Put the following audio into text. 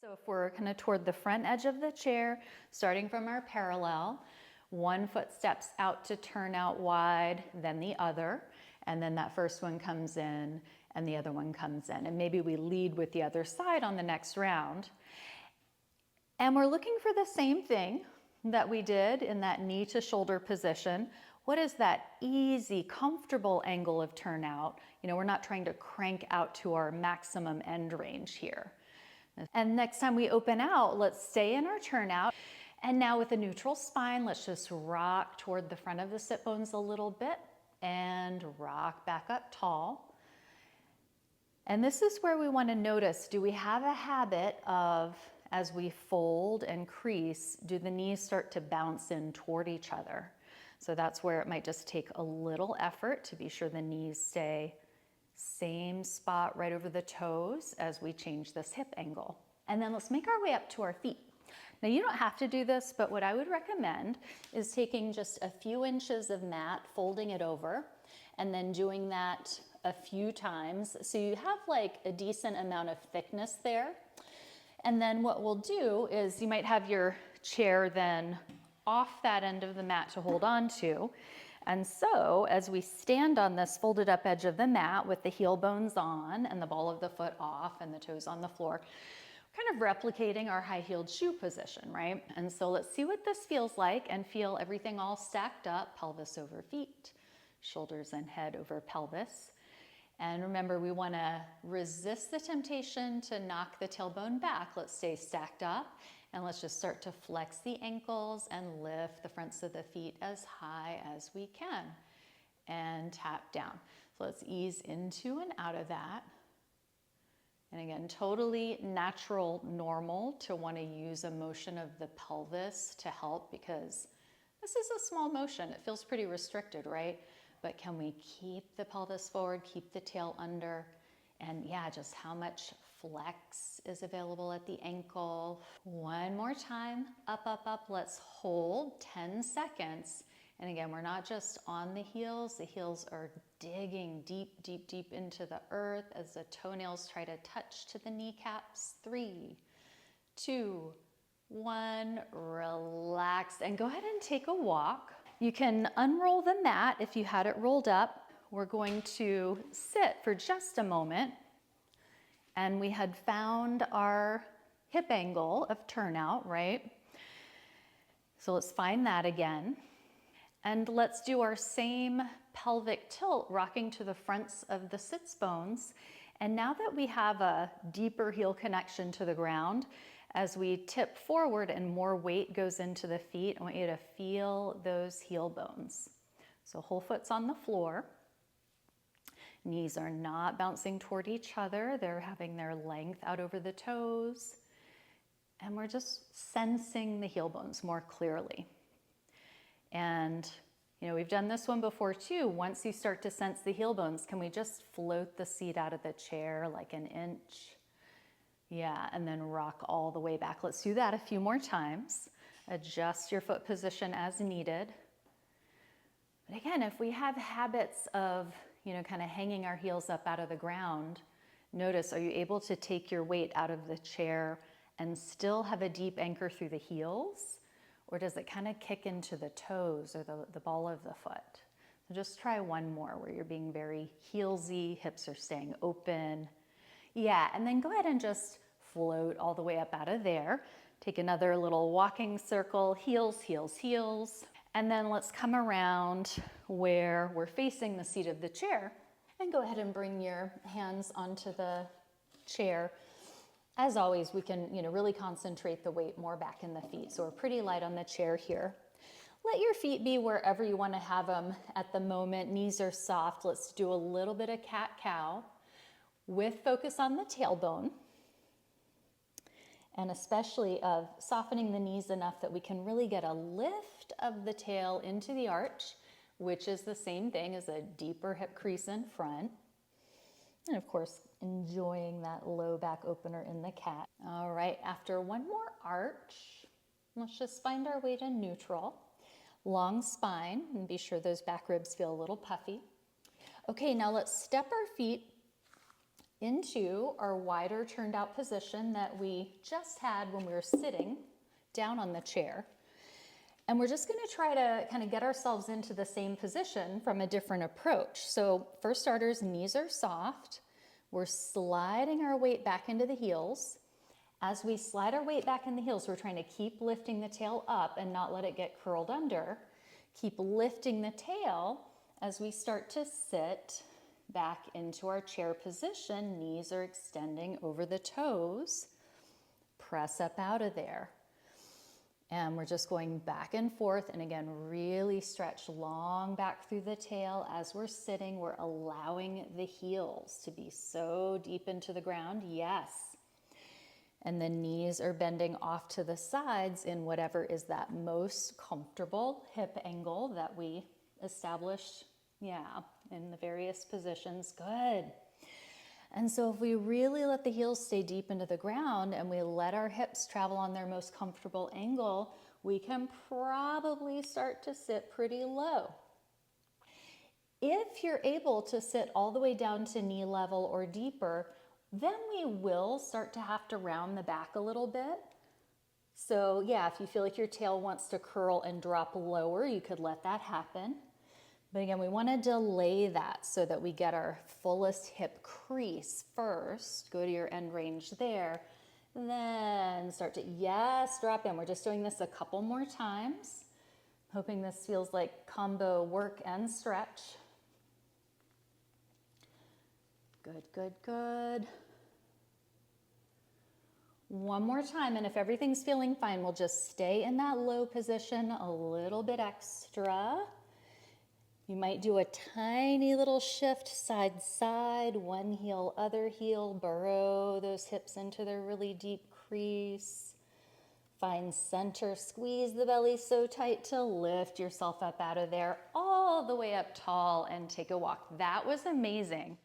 So if we're kind of toward the front edge of the chair, starting from our parallel, one foot steps out to turn out wide, then the other, and then that first one comes in and the other one comes in. And maybe we lead with the other side on the next round. And we're looking for the same thing that we did in that knee to shoulder position. What is that easy, comfortable angle of turnout? You know, we're not trying to crank out to our maximum end range here. And next time we open out, let's stay in our turnout. And now with a neutral spine, let's just rock toward the front of the sit bones a little bit and rock back up tall. And this is where we want to notice, do we have a habit of, as we fold and crease, do the knees start to bounce in toward each other? So that's where it might just take a little effort to be sure the knees stay same spot right over the toes as we change this hip angle. And then let's make our way up to our feet. Now you don't have to do this, but what I would recommend is taking just a few inches of mat, folding it over, and then doing that a few times. So you have like a decent amount of thickness there. And then what we'll do is you might have your chair then off that end of the mat to hold on to. And so as we stand on this folded up edge of the mat with the heel bones on and the ball of the foot off and the toes on the floor, kind of replicating our high-heeled shoe position, right? And so let's see what this feels like and feel everything all stacked up, pelvis over feet, shoulders and head over pelvis. And remember, we want to resist the temptation to knock the tailbone back. Let's stay stacked up and let's just start to flex the ankles and lift the fronts of the feet as high as we can and tap down. So let's ease into and out of that. And again, totally natural, normal to want to use a motion of the pelvis to help, because this is a small motion. It feels pretty restricted, right? But can we keep the pelvis forward, keep the tail under? And yeah, just how much flex is available at the ankle. One more time, up, up, up. Let's hold 10 seconds. And again, we're not just on the heels are digging deep, deep, deep into the earth as the toenails try to touch to the kneecaps. 3, 2, 1, relax, and go ahead and take a walk. You can unroll the mat if you had it rolled up. We're going to sit for just a moment. And we had found our hip angle of turnout, right? So let's find that again. And let's do our same pelvic tilt, rocking to the fronts of the sits bones. And now that we have a deeper heel connection to the ground, as we tip forward and more weight goes into the feet, I want you to feel those heel bones. So whole foot's on the floor. Knees are not bouncing toward each other. They're having their length out over the toes. And we're just sensing the heel bones more clearly. And you know, we've done this one before too. Once you start to sense the heel bones, can we just float the seat out of the chair like an inch? Yeah, and then rock all the way back. Let's do that a few more times. Adjust your foot position as needed. But again, if we have habits of, you know, kind of hanging our heels up out of the ground, notice, are you able to take your weight out of the chair and still have a deep anchor through the heels? Or does it kind of kick into the toes or the ball of the foot? So just try one more where you're being very heelsy, hips are staying open. Yeah, and then go ahead and just float all the way up out of there. Take another little walking circle, heels, heels, heels. And then let's come around where we're facing the seat of the chair. And go ahead and bring your hands onto the chair. As always, we can, you know, really concentrate the weight more back in the feet. So we're pretty light on the chair here. Let your feet be wherever you want to have them at the moment. Knees are soft. Let's do a little bit of cat-cow with focus on the tailbone, and especially of softening the knees enough that we can really get a lift of the tail into the arch, which is the same thing as a deeper hip crease in front. And of course, enjoying that low back opener in the cat. All right, after one more arch, let's just find our way to neutral. Long spine, and be sure those back ribs feel a little puffy. Okay, now let's step our feet into our wider turned out position that we just had when we were sitting down on the chair. And we're just gonna try to kind of get ourselves into the same position from a different approach. So for starters, knees are soft. We're sliding our weight back into the heels. As we slide our weight back in the heels, we're trying to keep lifting the tail up and not let it get curled under. Keep lifting the tail as we start to sit back into our chair position. Knees are extending over the toes. Press up out of there. And we're just going back and forth. And again, really stretch long back through the tail as we're sitting. We're allowing the heels to be so deep into the ground. Yes. And the knees are bending off to the sides in whatever is that most comfortable hip angle that we established, in the various positions. Good. And so if we really let the heels stay deep into the ground and we let our hips travel on their most comfortable angle, we can probably start to sit pretty low. If you're able to sit all the way down to knee level or deeper, then we will start to have to round the back a little bit. So if you feel like your tail wants to curl and drop lower, you could let that happen. But again, we want to delay that so that we get our fullest hip crease first. Go to your end range there. Then start to, drop in. We're just doing this a couple more times. Hoping this feels like combo work and stretch. Good, good, good. One more time, and if everything's feeling fine, we'll just stay in that low position a little bit extra. You might do a tiny little shift side side, one heel, other heel, burrow those hips into their really deep crease. Find center, squeeze the belly so tight to lift yourself up out of there, all the way up tall and take a walk. That was amazing.